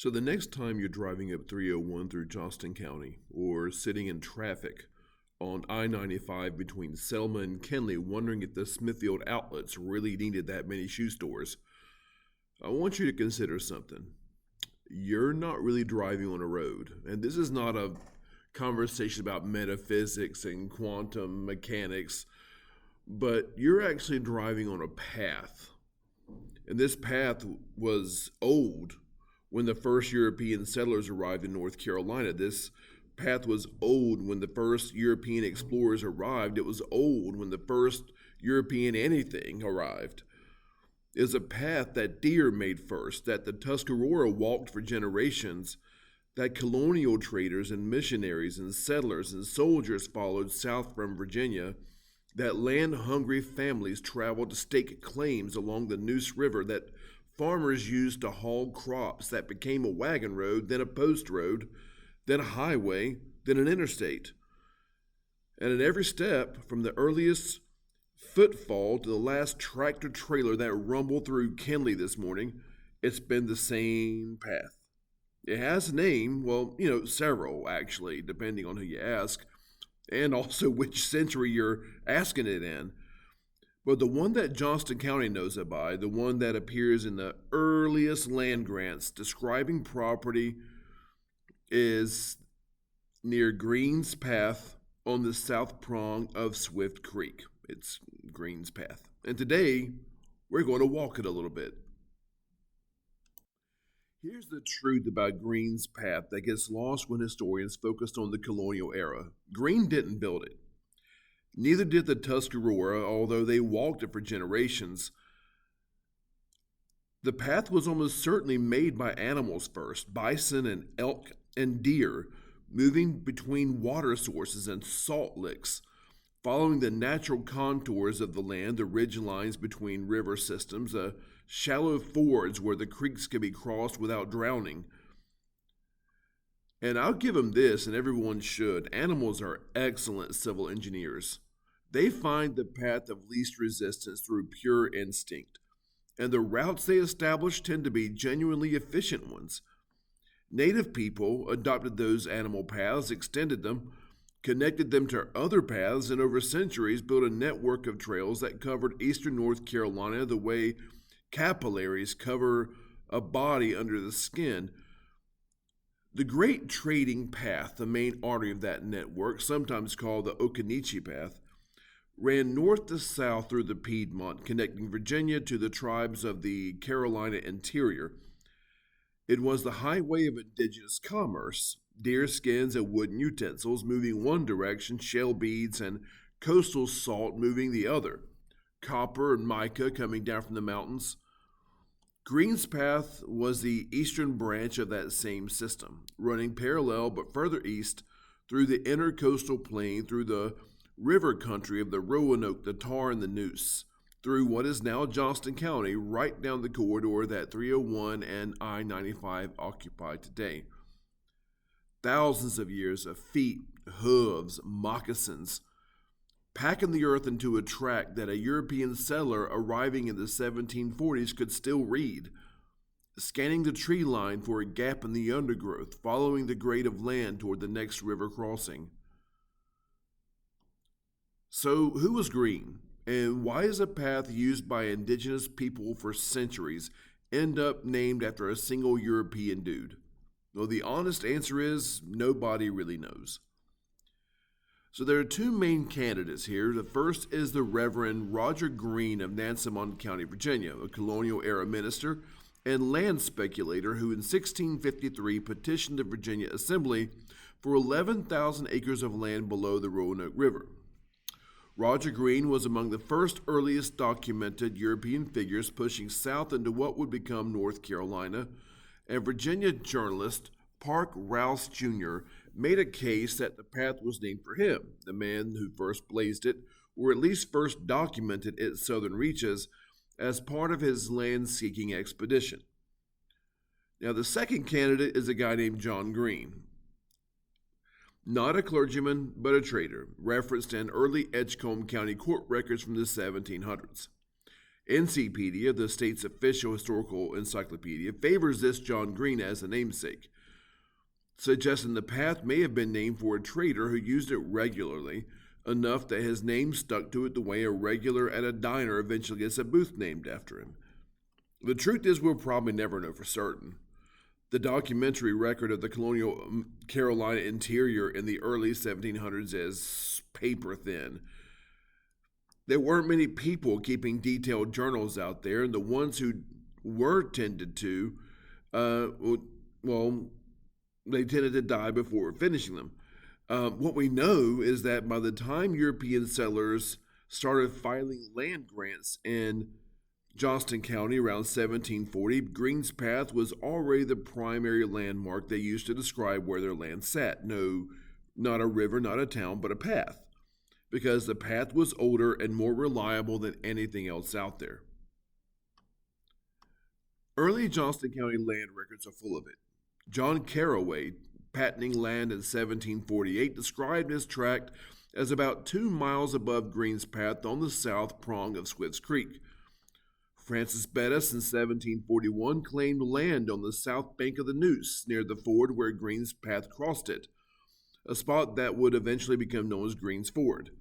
So the next time you're driving up 301 through Johnston County or sitting in traffic on I-95 between Selma and Kenly wondering if the Smithfield outlets really needed that many shoe stores, I want you to consider something. You're not really driving on a road, and this is not a conversation about metaphysics and quantum mechanics, but you're actually driving on a path. And this path was old when the first European settlers arrived in North Carolina. This path was old when the first European explorers arrived. It was old when the first European anything arrived. It was a path that deer made first, that the Tuscarora walked for generations, that colonial traders and missionaries and settlers and soldiers followed south from Virginia, that land-hungry families traveled to stake claims along the Neuse River, that farmers used to haul crops, that became a wagon road, then a post road, then a highway, then an interstate. And at every step, from the earliest footfall to the last tractor trailer that rumbled through Kenly this morning, it's been the same path. It has a name, well, several actually, depending on who you ask, and also which century you're asking it in. But the one that Johnston County knows it by, the one that appears in the earliest land grants describing property, is near Green's Path on the south prong of Swift Creek. It's Green's Path. And today, we're going to walk it a little bit. Here's the truth about Green's Path that gets lost when historians focus on the colonial era. Green didn't build it. Neither did the Tuscarora, although they walked it for generations. The path was almost certainly made by animals first, bison and elk and deer, moving between water sources and salt licks, following the natural contours of the land, the ridge lines between river systems, shallow fords where the creeks could be crossed without drowning. And I'll give them this, and everyone should. Animals are excellent civil engineers. They find the path of least resistance through pure instinct, and the routes they establish tend to be genuinely efficient ones. Native people adopted those animal paths, extended them, connected them to other paths, and over centuries built a network of trails that covered eastern North Carolina the way capillaries cover a body under the skin. The Great Trading Path, the main artery of that network, sometimes called the Occoneechee Path, ran north to south through the Piedmont, connecting Virginia to the tribes of the Carolina interior. It was the highway of indigenous commerce, deer skins and wooden utensils moving one direction, shell beads and coastal salt moving the other, copper and mica coming down from the mountains. Green's Path was the eastern branch of that same system, running parallel but further east through the intercoastal plain, through the river country of the Roanoke, the Tar, and the Neuse, through what is now Johnston County, right down the corridor that 301 and I-95 occupy today. Thousands of years of feet, hooves, moccasins, packing the earth into a track that a European settler arriving in the 1740s could still read, scanning the tree line for a gap in the undergrowth, following the grade of land toward the next river crossing. So, who was Green, and why is a path used by indigenous people for centuries end up named after a single European dude? Well, the honest answer is nobody really knows. So there are two main candidates here. The first is the Reverend Roger Green of Nansemond County, Virginia, a colonial-era minister and land speculator who in 1653 petitioned the Virginia Assembly for 11,000 acres of land below the Roanoke River. Roger Green was among the first earliest documented European figures pushing south into what would become North Carolina, and Virginia journalist Park Rouse Jr. made a case that the path was named for him, the man who first blazed it, or at least first documented its southern reaches, as part of his land-seeking expedition. Now, the second candidate is a guy named John Green. Not a clergyman, but a trader, referenced in early Edgecombe County court records from the 1700s. NCpedia, the state's official historical encyclopedia, favors this John Green as the namesake, suggesting the path may have been named for a trader who used it regularly, enough that his name stuck to it the way a regular at a diner eventually gets a booth named after him. The truth is, we'll probably never know for certain. The documentary record of the colonial Carolina interior in the early 1700s is paper thin. There weren't many people keeping detailed journals out there, and the ones who were tended to, well, they tended to die before finishing them. What we know is that by the time European settlers started filing land grants in Johnston County around 1740, Green's Path was already the primary landmark they used to describe where their land sat. No, not a river, not a town, but a path, because the path was older and more reliable than anything else out there. Early Johnston County land records are full of it. John Carraway, patenting land in 1748, described his tract as about 2 miles above Green's Path on the south prong of Swift's Creek. Francis Bettis in 1741 claimed land on the south bank of the Neuse near the ford where Green's Path crossed it, a spot that would eventually become known as Green's Ford.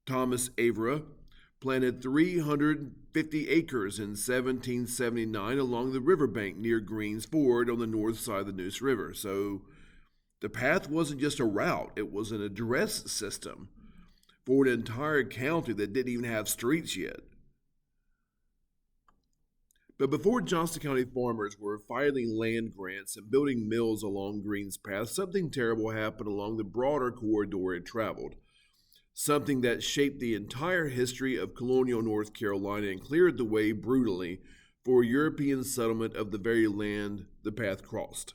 Thomas Avera planted 350 acres in 1779 along the riverbank near Green's Ford on the north side of the Neuse River. So the path wasn't just a route, it was an address system for an entire county that didn't even have streets yet. But before Johnston County farmers were filing land grants and building mills along Green's Path, something terrible happened along the broader corridor it traveled. Something that shaped the entire history of colonial North Carolina and cleared the way brutally for European settlement of the very land the path crossed.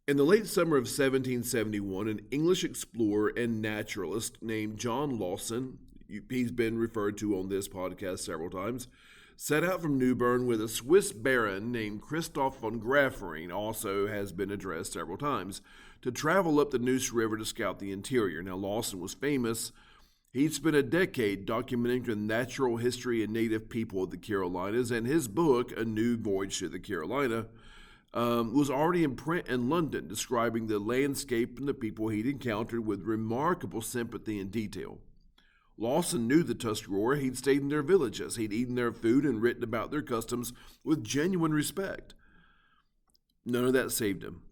In the late summer of 1771, an English explorer and naturalist named John Lawson, he's been referred to on this podcast several times, set out from New Bern with a Swiss baron named Christoph von Graffering, also has been addressed several times, to travel up the Neuse River to scout the interior. Now, Lawson was famous. He'd spent a decade documenting the natural history and native people of the Carolinas, and his book, A New Voyage to the Carolina, was already in print in London, describing the landscape and the people he'd encountered with remarkable sympathy and detail. Lawson knew the Tuscarora. He'd stayed in their villages. He'd eaten their food and written about their customs with genuine respect. None of that saved him.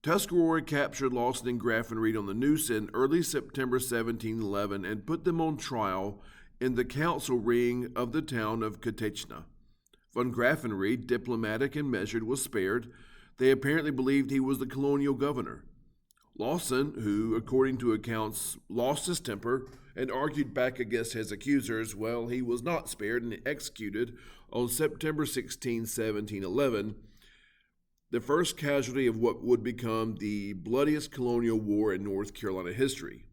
Tuscarora captured Lawson and Graffenreid on the Neuse in early September 1711 and put them on trial in the council ring of the town of Katechna. Von Graffenreid, diplomatic and measured, was spared. They apparently believed he was the colonial governor. Lawson, who, according to accounts, lost his temper and argued back against his accusers, well, he was not spared and executed on September 16, 1711, the first casualty of what would become the bloodiest colonial war in North Carolina history.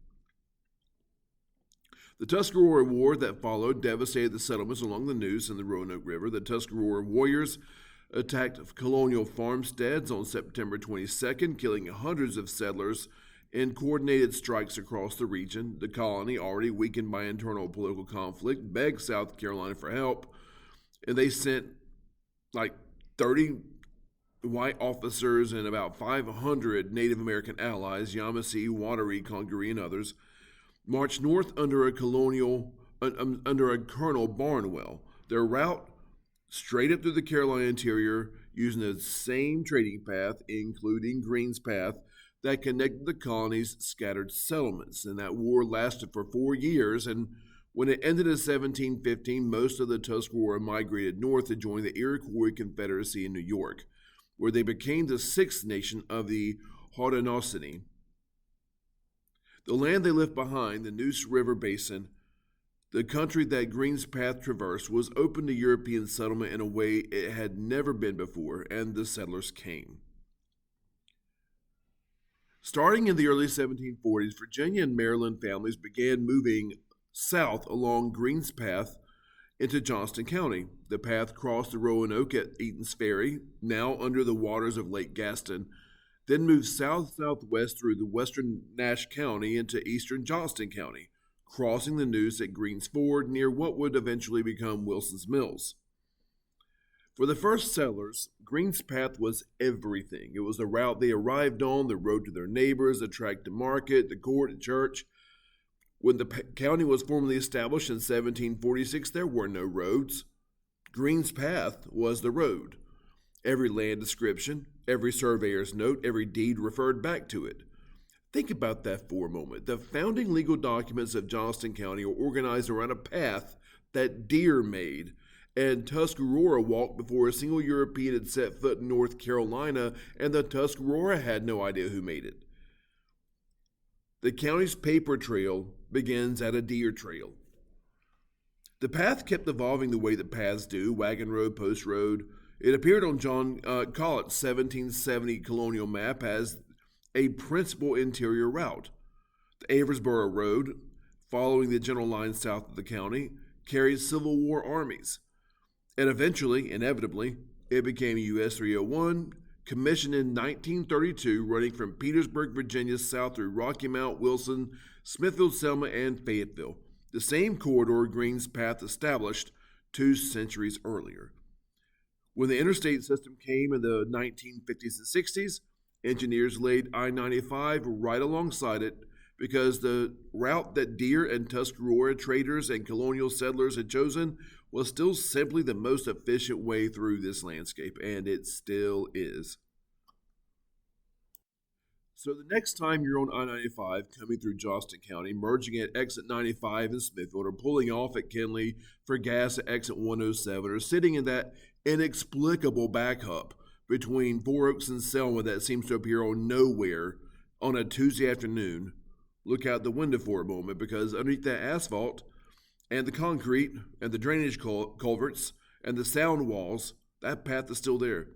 The Tuscarora War that followed devastated the settlements along the Neuse and the Roanoke River. The Tuscarora warriors attacked colonial farmsteads on September 22nd, killing hundreds of settlers in coordinated strikes across the region. The colony, already weakened by internal political conflict, begged South Carolina for help, and they sent like 30 white officers and about 500 Native American allies, Yamasee, Wateree, Congaree, and others, marched north under a Colonel Barnwell. Their route straight up through the Carolina interior, using the same trading path, including Green's Path, that connected the colony's scattered settlements. And that war lasted for 4 years, and when it ended in 1715, most of the Tuscarora migrated north to join the Iroquois Confederacy in New York, where they became the sixth nation of the Haudenosaunee. The land they left behind, the Neuse River Basin, the country that Green's Path traversed, was open to European settlement in a way it had never been before, and the settlers came. Starting in the early 1740s, Virginia and Maryland families began moving south along Green's Path into Johnston County. The path crossed the Roanoke at Eaton's Ferry, now under the waters of Lake Gaston, then moved south-southwest through the western Nash County into eastern Johnston County, crossing the Neuse at Greens Ford near what would eventually become Wilson's Mills. For the first settlers, Green's Path was everything. It was the route they arrived on, the road to their neighbors, the track to market, the court, and church. When the county was formally established in 1746, there were no roads. Green's Path was the road. Every land description, every surveyor's note, every deed referred back to it. Think about that for a moment. The founding legal documents of Johnston County are organized around a path that deer made, and Tuscarora walked before a single European had set foot in North Carolina, and the Tuscarora had no idea who made it. The county's paper trail begins at a deer trail. The path kept evolving the way that paths do, wagon road, post road. It appeared on John Collett's 1770 Colonial map as a principal interior route. The Aversboro Road, following the general line south of the county, carried Civil War armies. And eventually, inevitably, it became US 301, commissioned in 1932, running from Petersburg, Virginia, south through Rocky Mount, Wilson, Smithfield, Selma, and Fayetteville, the same corridor Green's Path established 2 centuries earlier. When the interstate system came in the 1950s and 60s, engineers laid I-95 right alongside it because the route that Deer and Tuscarora traders and colonial settlers had chosen was still simply the most efficient way through this landscape, and it still is. So the next time you're on I-95 coming through Johnston County, merging at exit 95 in Smithfield, or pulling off at Kenly for gas at exit 107, or sitting in that inexplicable backup between Four Oaks and Selma that seems to appear on nowhere on a Tuesday afternoon, look out the window for a moment, because underneath that asphalt and the concrete and the drainage culverts and the sound walls, that path is still there.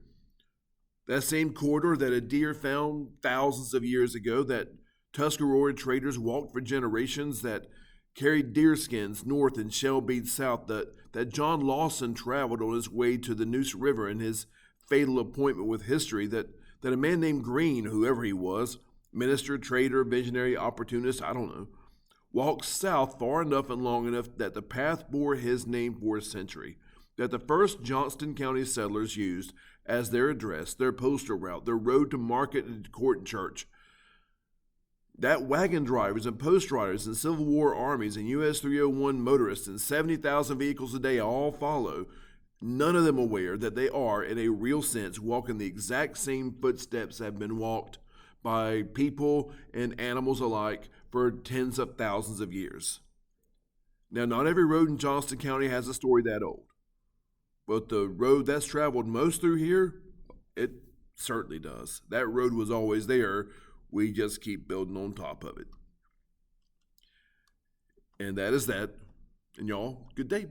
That same corridor that a deer found thousands of years ago, that Tuscarora traders walked for generations, that carried deer skins north and shell beads south, that John Lawson traveled on his way to the Neuse River in his fatal appointment with history, that a man named Green, whoever he was, minister, trader, visionary, opportunist, I don't know, walked south far enough and long enough that the path bore his name for a century, that the first Johnston County settlers used as their address, their postal route, their road to market and court and church. That wagon drivers and post riders and Civil War armies and US 301 motorists and 70,000 vehicles a day all follow, none of them aware that they are, in a real sense, walking the exact same footsteps that have been walked by people and animals alike for tens of thousands of years. Now, not every road in Johnston County has a story that old, but the road that's traveled most through here, it certainly does. That road was always there. We just keep building on top of it. And that is that. And y'all, good day.